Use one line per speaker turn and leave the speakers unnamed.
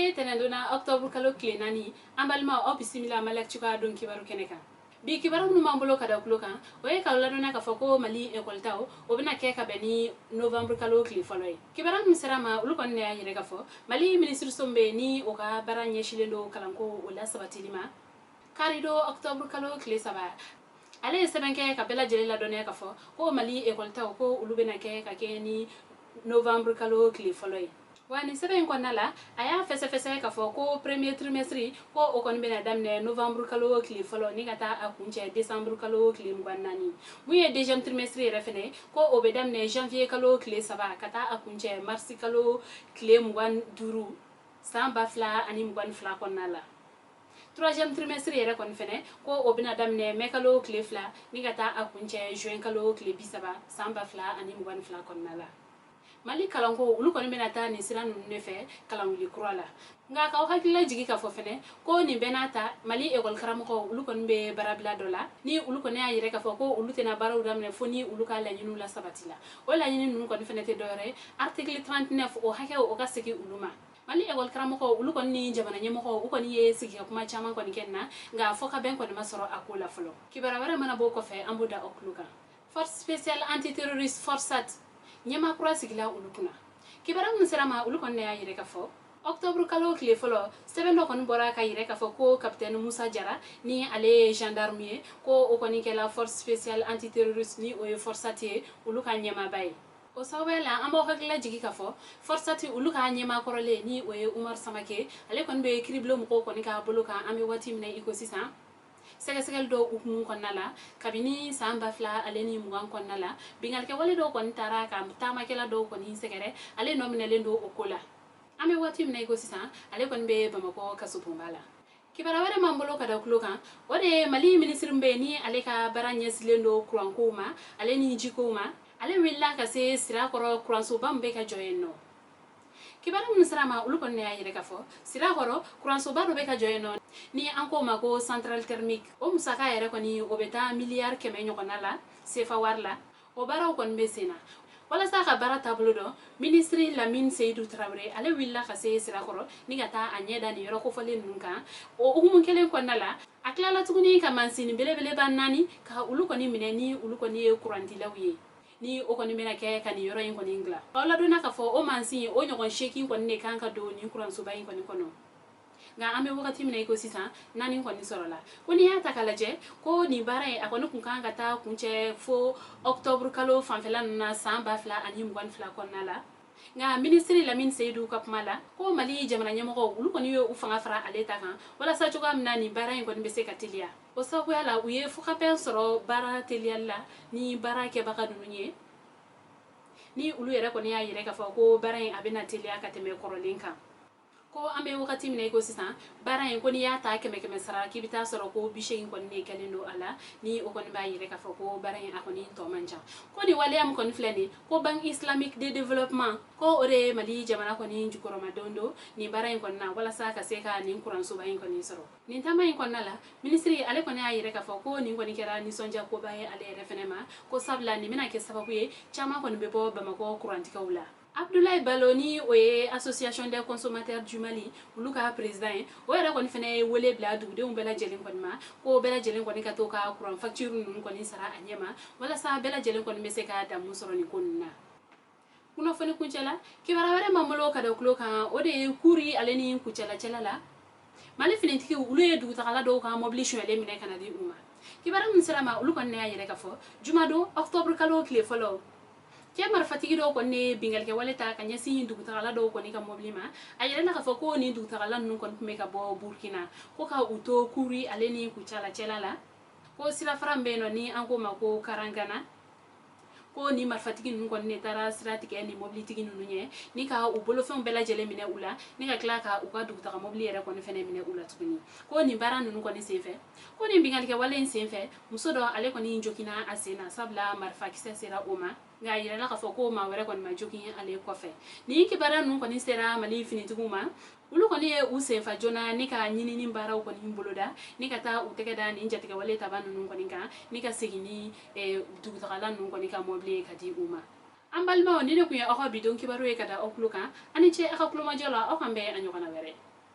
Bi tenendona October kalo kile nani ambalma o bisimila malek chuka don kibaru keneka. Bi kibaru nu mambolo kada kuloka oye kala dona ka foko mali école taw o bina ke ka beni November kalo kile foloy. Kibaru misrama ulu kon ne ayire ka fo mali ministre sombe ni o ka baranye shilendo kalanko o la sabatilima. Karido October kalo kile saba ale sebenke ka bela jeli la dona ka fo ko mali école taw ko ulu bina ke ka ke ni November kalo kile foloy. Wani seben ko nala aya fese ka fo ko premier trimestre ko o kon bena damne novembre kalo kili folo ni kata akunche décembre kalo kili ngwanani muye deuxième trimestre refene ko o be damne janvier kalo kili saba kata akunche mars kalo kili ngwan duru samba fla ani ngwan fla kon nala troisième trimestre yere kon fene ko o bena damne mai kalo kili fla ni kata akunche juin kalo kili bisaba samba fla ani ngwan fla kon nala mali kalanko ulu koni benata ni sira nunu nefe kalanguli kurala nga ka hakila jigi ka fo fene ko ni benata mali école karamko ulu koni be barabla dola ni ulu koni ayire ka fo ko ulu tena baraw damne foni ulu ka la nyinu la sabatila o la nyinu nunu koni fene te dore article 39 o hake o ka sigi uluma mali école karamko ulu koni jamana nyemko u koni ye sigi kuma chama koni kenna nga fo ka ben koni masoro akula folo kibara wara mana bo ko fe ambuda okluka force spéciale antiterroriste forçat nyama kura sigila ulukuna kibara musirama ulukon ne ayire ka fo octobre kalo kile folo sebendo kon bora ka yire ka fo ko capitaine Moussa Diarra ni ale gendarmerie ko o koni ke la force spéciale antiterroriste ni o forçati uluka nyama bay o sawela amo hakla jigi ka fo forçati uluka nyama korole ni o Umar Samake ale kon be kriblo mo ko koni ka boloka ami wati mine ecosystem segal do ukmun konnala kabini samba fla aleni mugan konnala bingal ke wale do kon tara kam tama kala do kon hisegere ale nominale do okola ame wati mna go sisa ale kon be bamako kasupumbala kibara wale mambolo kada kuloka wade mali ministre mbe ni ale ka baranye silendo kurankuma ale ni jikoma ale willa ka se sira koro kuranso bambe ka joyenno kibara musrama ulukon ne ayire ka fo sira koro kuranso bado be ka joyenno ni anko mako central thermique o musaka yere koni obeta milliard keme nyokonala sefa warla o bara kon besena wala sa ka bara tablo do ministre Lamine Seydou Traoré ale willa ka se sira koro ni gata anyeda ni yoro ko fole nunka o umun kelen konala aklala tuguni ka mansini belebele banani ka ulukoni mineni ulukoni kuranti lawiye ni o koni mena ke kan yoro yin koni ingla wala do naka fo o mansi o nyogon sheki koni ne kan ka do ni kuran so bayin koni kono nga ame wakati mina iko sisa nani koni sorola koni ya takalaje ko ni bara akoni kunkanga ta kunche fo octobre kalo fanfela na samba fla ani mwan fla konala nga ministre Lamine Seydou kapmala ko mali jamana nyamoko ulu koni yo ufanga fara aleta kan wala sa choga mna ni bara koni bese katilia o sabu yala uye fuka pen soro bara telialla ni bara ke baka dunye ni ulu yere koni ya yire ka fo ko bara abena telia kateme korolinka ko ambe wakati mina iko sisa bara en koni ya ta keme sara kibita soro ko bishe koni ne kalendo ala ni o koni ba yire ka fo ko bara en akoni to manja ko ni wale am koni flani ko bank islamique de développement ko ore mali jamana koni njukoro madondo ni bara en konna wala saka seka ni kuran so ba en koni soro ni tama en konnala ministry ale koni ya yire ka fo ko ni koni kera ni sonja ko ba ale refenema ko sabla ni mina ke sababu ye chama koni be bo bamako kuranti kawla Abdoulaye Baloni oye association des consommateurs du Mali uluka président o yere kon fene wole bla dude on bela jelen kon ma ko bela jelen kon ka to ka courant facture nun kon sara anyema wala sa bela jelen kon mese ka da musoro ni konna kuno fene kunchela ki bara were mamolo ka da kloka o de kuri aleni kuchela chelala mali fene tiki uluye du takala do ka mobilisation ele mine kana di uma ki bara mun sara ma ulukon ne ayere ka fo jumado octobre kalo kle follow kemar fatigi do ko ne bingal ke waleta ka nyasi ndu tagala do ko ni ka moblima ayere na ka fo ko ni ndu tagala nun kon me ka bo Burkina ko ka uto kuri aleni ku chala chelala ko sila farambe no ni anko mako karangana ko ni mar fatigi nun kon ne tara strategie ni mobility nun nye ni ka u bolo fon bela jele mine ula ni ka kla ka u ka du taga mobili yere kon fene mine ula tukuni ko ni bara nun kon sefe ko ni bingal ke walen sefe musodo ale kon ni njokina asena sabla mar fakisa sera oma nga yira la ka fo ko ma were kon ma jokin ale ko fe ni ki bara nun kon sera mali finituguma ulu koni e use fa jona ni ka nyini ni mbara ko ni mboloda ni ka ta uteke da ni njatike wale tabanu nun koni ka ni ka segini du tagala nun koni ka mobile ka di uma ambal ma ni ne ku ya o bidon ki baro e kada okluka ani che aka kluma jola o kambe anyo kana were